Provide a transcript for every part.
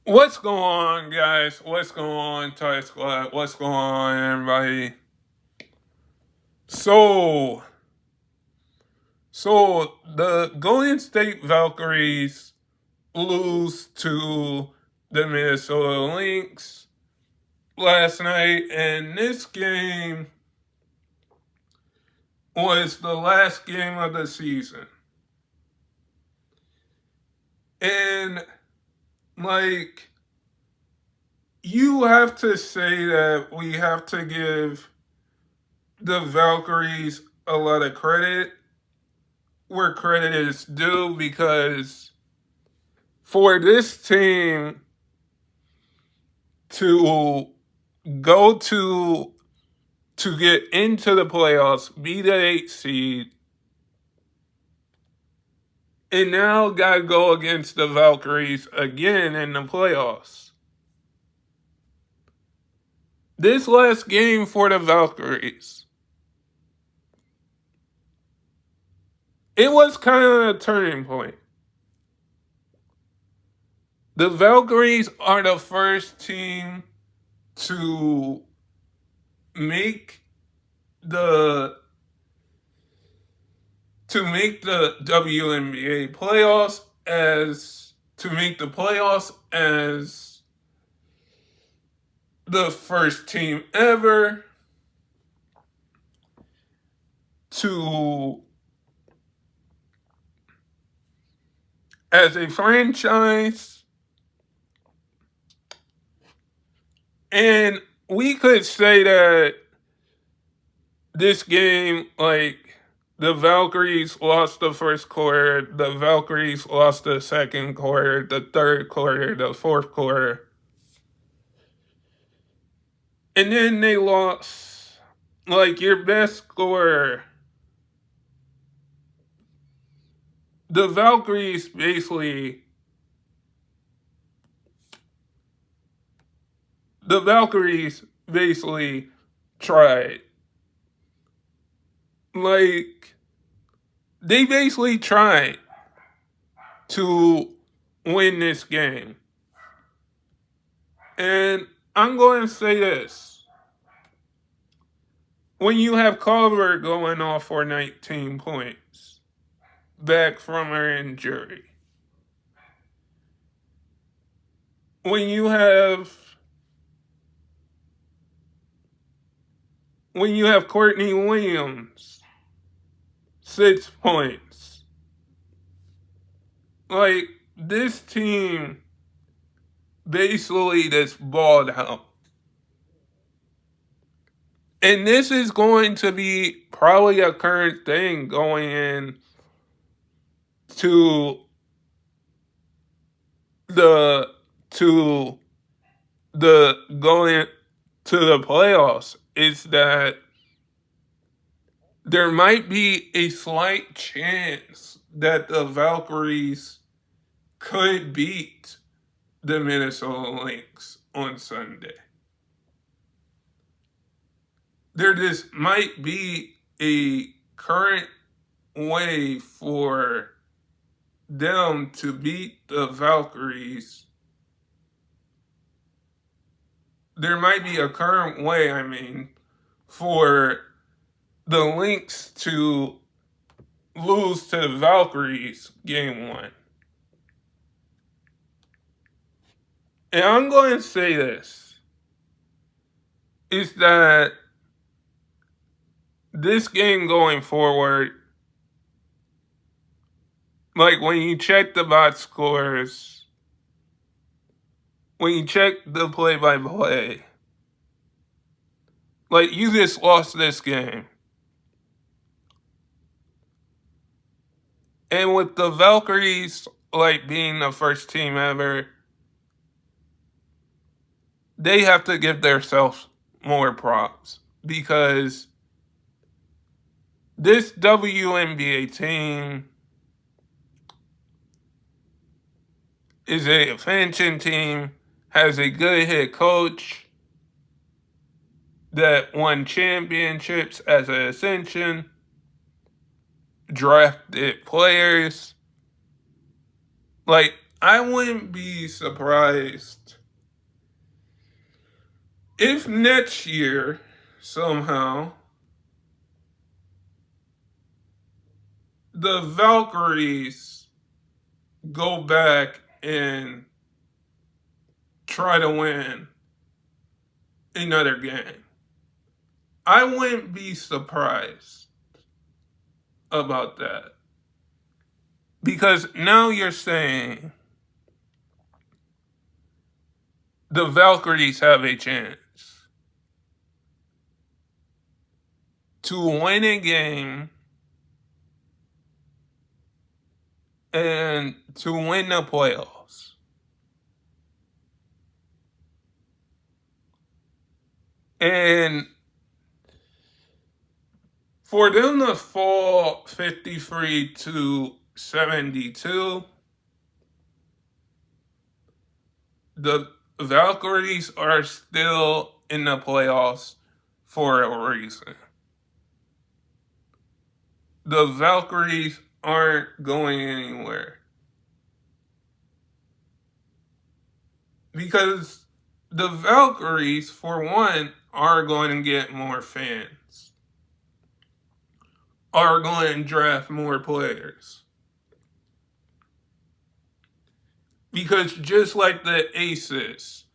What's going on, guys? What's going on, Toy Squad? What's going on, everybody? So, so the Golden State Valkyries lose to the Minnesota LYXN last night, and this game was the last game of the season. And, like, you have to say that we have to give the Valkyries a lot of credit where credit is due, because for this team to go to get into the playoffs, be the 8th seed, and now gotta go against the Valkyries again in the playoffs. This last game for the Valkyries, it was kind of a turning point. The Valkyries are the first team to make the WNBA playoffs as the first team ever to, as a franchise. And we could say that this game, like, the Valkyries lost the first quarter, the Valkyries lost the second quarter, the third quarter, the fourth quarter. And then they lost, like, your best scorer. The Valkyries basically tried. Like, they basically tried to win this game. And I'm going to say this. When you have Culver going off for 19 points, back from her injury, when you have Courtney Williams, 6 points, like, this team basically just balled out. And this is going to be probably a current thing going in to the going to the playoffs, is that there might be a slight chance that the Valkyries could beat the Minnesota LYXN on Sunday. There just might be a current way for them to beat the Valkyries. There might be a current way, for the LYXN to lose to the Valkyries game 1. And I'm going to say this, is that this game going forward, like, when you check the box scores, when you check the play-by-play, like, you just lost this game. And with the Valkyries, like, being the first team ever, they have to give themselves more props, because this WNBA team is an expansion team, has a good head coach that won championships as an ascension, drafted players. Like, I wouldn't be surprised if next year, somehow, the Valkyries go back and try to win another game. I wouldn't be surprised about that. Because now you're saying the Valkyries have a chance to win a game and to win the playoffs. And for them to fall 53-72, the Valkyries are still in the playoffs for a reason. The Valkyries aren't going anywhere. Because the Valkyries, for one, are going to get more fans. Are going to draft more players. Because just like the Aces,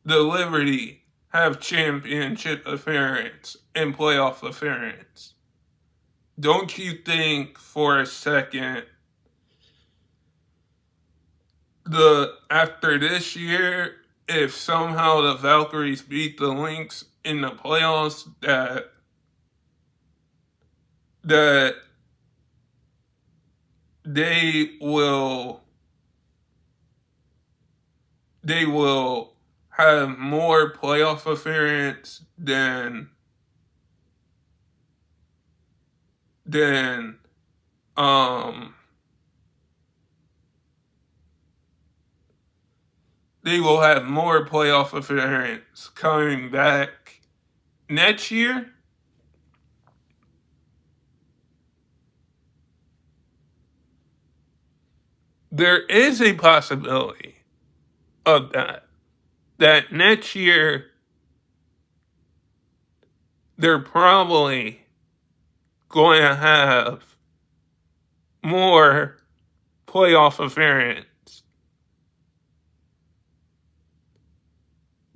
the Liberty have championship appearance and playoff appearance. Don't you think for a second after this year, if somehow the Valkyries beat the Lynx in the playoffs, that they will have more playoff appearance than they will have more playoff appearance coming back next year? There is a possibility of that next year they're probably going to have more playoff appearance.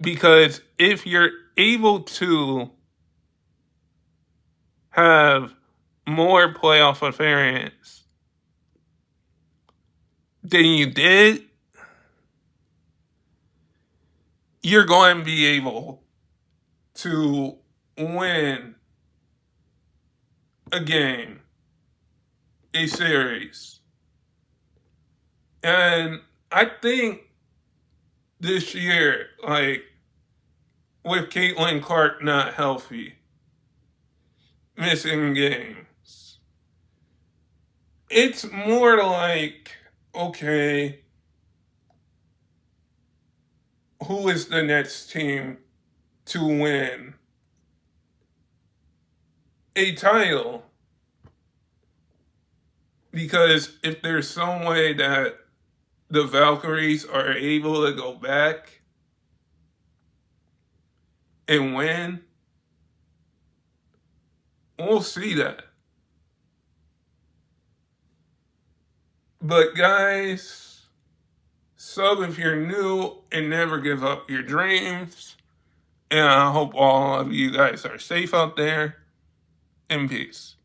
Because if you're able to have more playoff appearance than you did, you're going to be able to win a game, a series. And I think this year, like, with Caitlin Clark not healthy, missing games, it's more like, okay, who is the next team to win a title? Because if there's some way that the Valkyries are able to go back and win, we'll see that. But guys, sub if you're new and never give up your dreams. And I hope all of you guys are safe out there. And peace.